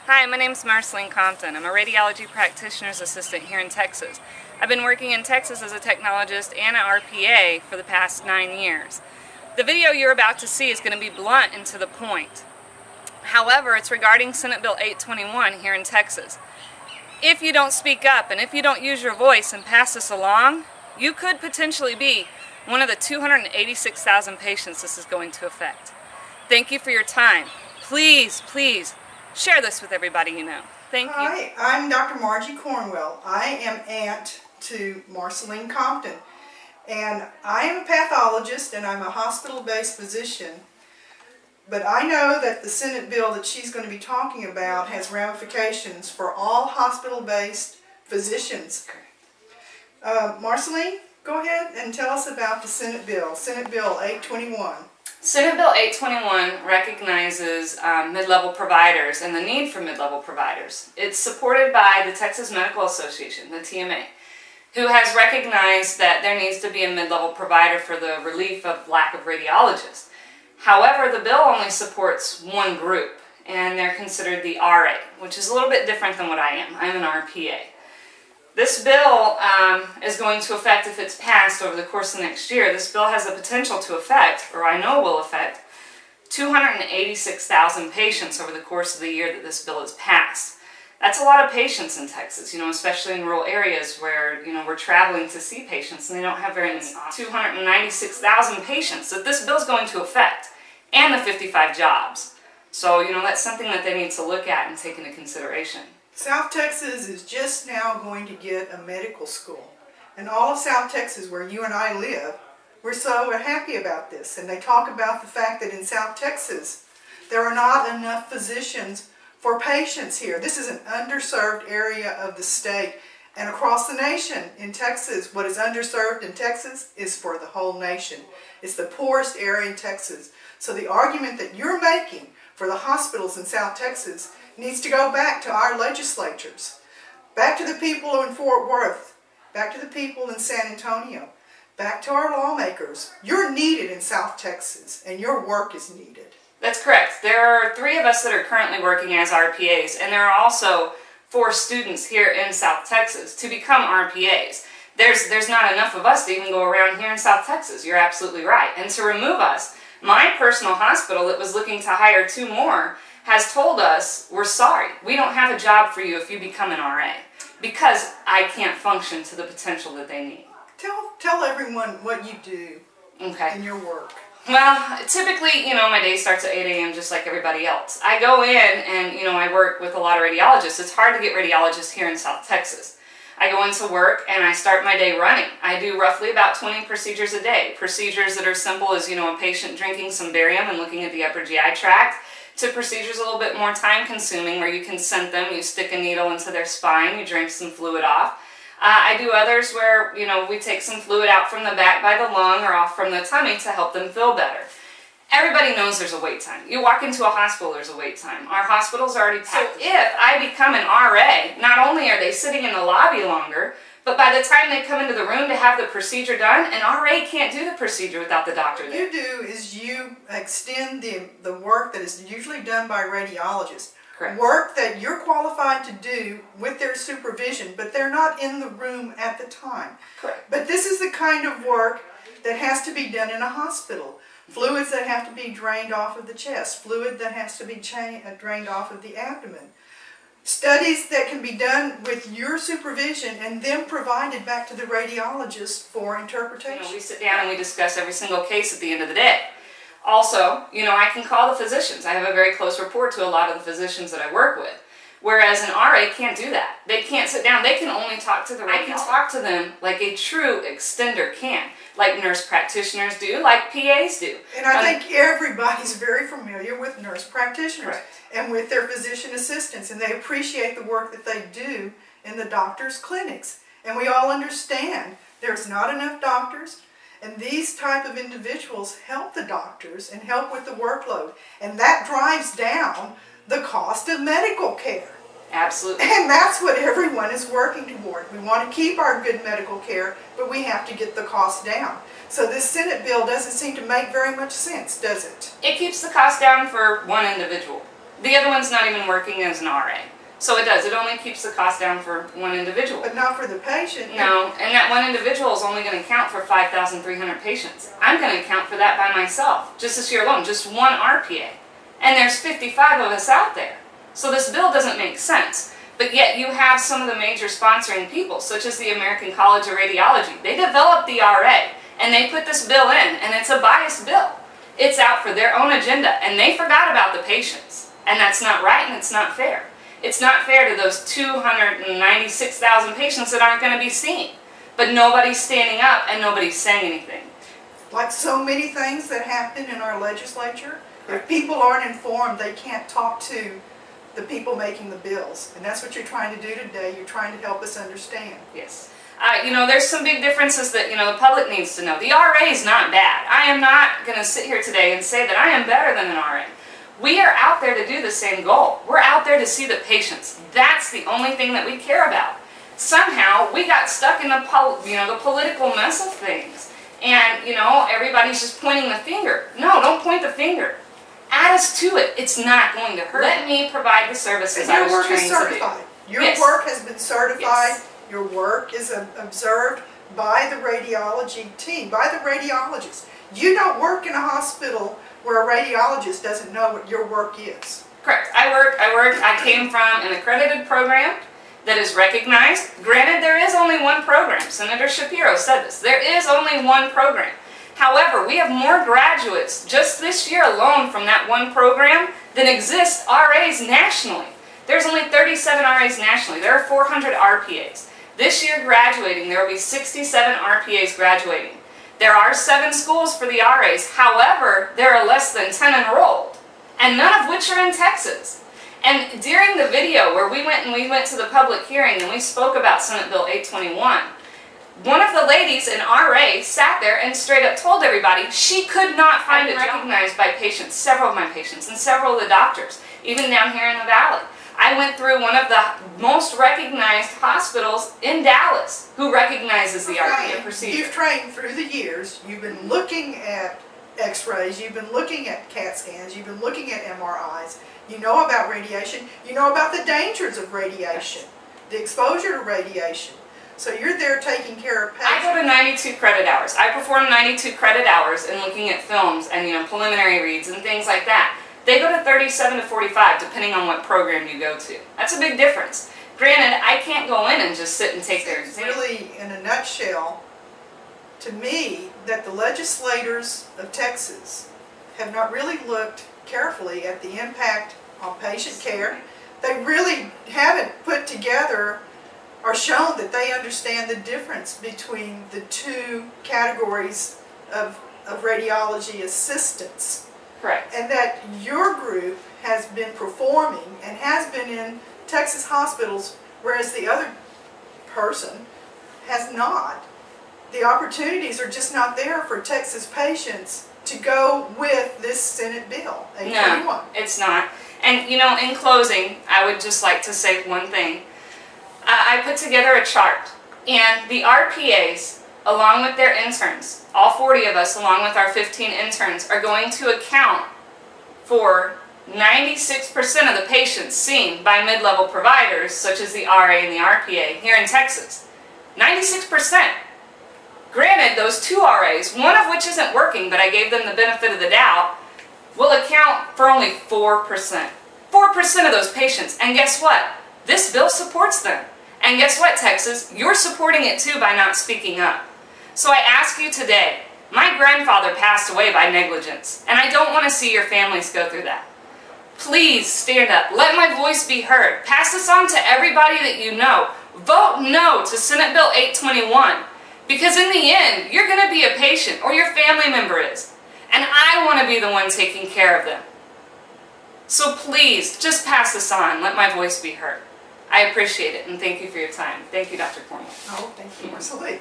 Hi, my name is Marceline Compton. I'm a radiology practitioner's assistant here in Texas. I've been working in Texas as a technologist and an RPA for the past 9 years. The video you're about to see is going to be blunt and to the point. However, it's regarding Senate Bill 821 here in Texas. If you don't speak up and if you don't use your voice and pass this along, you could potentially be one of the 286,000 patients this is going to affect. Thank you for your time. Please, please, share this with everybody you know. Thank you. Hi, I'm Dr. Margie Cornwell. I am aunt to Marceline Compton. And I am a pathologist and I'm a hospital-based physician. But I know that the Senate bill that she's going to be talking about has ramifications for all hospital-based physicians. Marceline, go ahead and tell us about the Senate Bill 821. Senate Bill 821 recognizes mid-level providers and the need for mid-level providers. It's supported by the Texas Medical Association, the TMA, who has recognized that there needs to be a mid-level provider for the relief of lack of radiologists. However, the bill only supports one group, and they're considered the RA, which is a little bit different than what I am. I'm an RPA. This bill is going to affect, if it's passed over the course of the next year, this bill has the potential to affect, or I know will affect, 286,000 patients over the course of the year that this bill is passed. That's a lot of patients in Texas, especially in rural areas where, we're traveling to see patients and they don't have very many. 296,000 patients that this bill is going to affect, and the 55 jobs. So, that's something that they need to look at and take into consideration. South Texas is just now going to get a medical school. And all of South Texas, where you and I live, we're so happy about this. And they talk about the fact that in South Texas, there are not enough physicians for patients here. This is an underserved area of the state. And across the nation, in Texas, what is underserved in Texas is for the whole nation. It's the poorest area in Texas. So the argument that you're making for the hospitals in South Texas needs to go back to our legislatures, back to the people in Fort Worth, back to the people in San Antonio, back to our lawmakers. You're needed in South Texas, and your work is needed. That's correct. There are 3 of us that are currently working as RPAs, and there are also 4 students here in South Texas to become RPAs. There's not enough of us to even go around here in South Texas. You're absolutely right. And to remove us, my personal hospital that was looking to hire 2 more has told us, we're sorry, we don't have a job for you if you become an RA, because I can't function to the potential that they need. Tell everyone what you do in your work. Well, typically, my day starts at 8 a.m. just like everybody else. I go in and, I work with a lot of radiologists. It's hard to get radiologists here in South Texas. I go into work and I start my day running. I do roughly about 20 procedures a day. Procedures that are simple as, a patient drinking some barium and looking at the upper GI tract, to procedures a little bit more time consuming where you can send them, you stick a needle into their spine, you drink some fluid off. I do others where, we take some fluid out from the back by the lung or off from the tummy to help them feel better. Everybody knows there's a wait time. You walk into a hospital, there's a wait time. Our hospital's already packed. So if I become an RA, not only are they sitting in the lobby longer, but by the time they come into the room to have the procedure done, an RA can't do the procedure without the doctor there. What you do is you extend the work that is usually done by radiologists. Correct. Work that you're qualified to do with their supervision, but they're not in the room at the time. Correct. But this is the kind of work that has to be done in a hospital. Fluids that have to be drained off of the chest, fluid that has to be drained off of the abdomen. Studies that can be done with your supervision and then provided back to the radiologist for interpretation. We sit down and we discuss every single case at the end of the day. Also, I can call the physicians. I have a very close rapport to a lot of the physicians that I work with. Whereas an RA can't do that. They can't sit down. They can only talk to the radiologist. I can talk to them like a true extender can. Like nurse practitioners do, like PAs do. And I think everybody's very familiar with nurse practitioners. Correct. And with their physician assistants, and they appreciate the work that they do in the doctor's clinics. And we all understand there's not enough doctors, and these type of individuals help the doctors and help with the workload. And that drives down the cost of medical care. Absolutely. And that's what everyone is working toward. We want to keep our good medical care, but we have to get the cost down. So this Senate bill doesn't seem to make very much sense, does it? It keeps the cost down for one individual. The other one's not even working as an RA. So it does. It only keeps the cost down for one individual. But not for the patient. No, and that one individual is only going to count for 5,300 patients. I'm going to account for that by myself, just this year alone, just one RPA. And there's 55 of us out there. So this bill doesn't make sense. But yet you have some of the major sponsoring people, such as the American College of Radiology. They developed the RA, and they put this bill in, and it's a biased bill. It's out for their own agenda, and they forgot about the patients. And that's not right, and it's not fair. It's not fair to those 296,000 patients that aren't going to be seen. But nobody's standing up, and nobody's saying anything. Like so many things that happen in our legislature, if people aren't informed, they can't talk to the people making the bills. And that's what you're trying to do today. You're trying to help us understand. Yes. There's some big differences that, the public needs to know. The RA is not bad. I am not going to sit here today and say that I am better than an RA. We are out there to do the same goal. We're out there to see the patients. That's the only thing that we care about. Somehow, we got stuck in the political mess of things. And, everybody's just pointing the finger. No, don't point the finger. Add us to it. It's not going to hurt. Let me provide the services I was trained to do. Your work is certified. Your Yes. work has been certified. Yes. Your work is observed by the radiology team, by the radiologist. You don't work in a hospital where a radiologist doesn't know what your work is. Correct. I came from an accredited program that is recognized. Granted, there is only one program. Senator Shapiro said this. There is only one program. However, we have more graduates just this year alone from that one program than exist RAs nationally. There's only 37 RAs nationally. There are 400 RPAs. This year graduating, there will be 67 RPAs graduating. There are 7 schools for the RAs. However, there are less than 10 enrolled, and none of which are in Texas. And during the video where we went to the public hearing and we spoke about Senate Bill 821, one of the ladies, an RA, sat there and straight up told everybody she could not find it recognized by patients, several of my patients, and several of the doctors, even down here in the valley. I went through one of the most recognized hospitals in Dallas who recognizes the RPA procedure. You've trained through the years. You've been looking at x-rays. You've been looking at CAT scans. You've been looking at MRIs. You know about radiation. You know about the dangers of radiation, the exposure to radiation. So you're there taking care of patients. I go to 92 credit hours. I perform 92 credit hours in looking at films and preliminary reads and things like that. They go to 37 to 45 depending on what program you go to. That's a big difference. Granted, I can't go in and just sit and take their exam. Really, in a nutshell, to me, that the legislators of Texas have not really looked carefully at the impact on patient care. They really haven't put together or shown that they understand the difference between the two categories of radiology assistants. Correct. And that your group has been performing and has been in Texas hospitals, whereas the other person has not. The opportunities are just not there for Texas patients to go with this Senate bill, 821. No, it's not. And in closing, I would just like to say one thing. I put together a chart, and the RPAs, along with their interns, all 40 of us, along with our 15 interns, are going to account for 96% of the patients seen by mid-level providers, such as the RA and the RPA, here in Texas. 96%. Granted, those 2 RAs, one of which isn't working, but I gave them the benefit of the doubt, will account for only 4%. 4% of those patients. And guess what? This bill supports them. And guess what, Texas? You're supporting it too by not speaking up. So I ask you today, my grandfather passed away by negligence, and I don't want to see your families go through that. Please stand up. Let my voice be heard. Pass this on to everybody that you know. Vote no to Senate Bill 821, because in the end, you're going to be a patient, or your family member is, and I want to be the one taking care of them. So please, just pass this on. Let my voice be heard. I appreciate it, and thank you for your time. Thank you, Dr. Cornwell. Oh, thank you, Marcia Lee.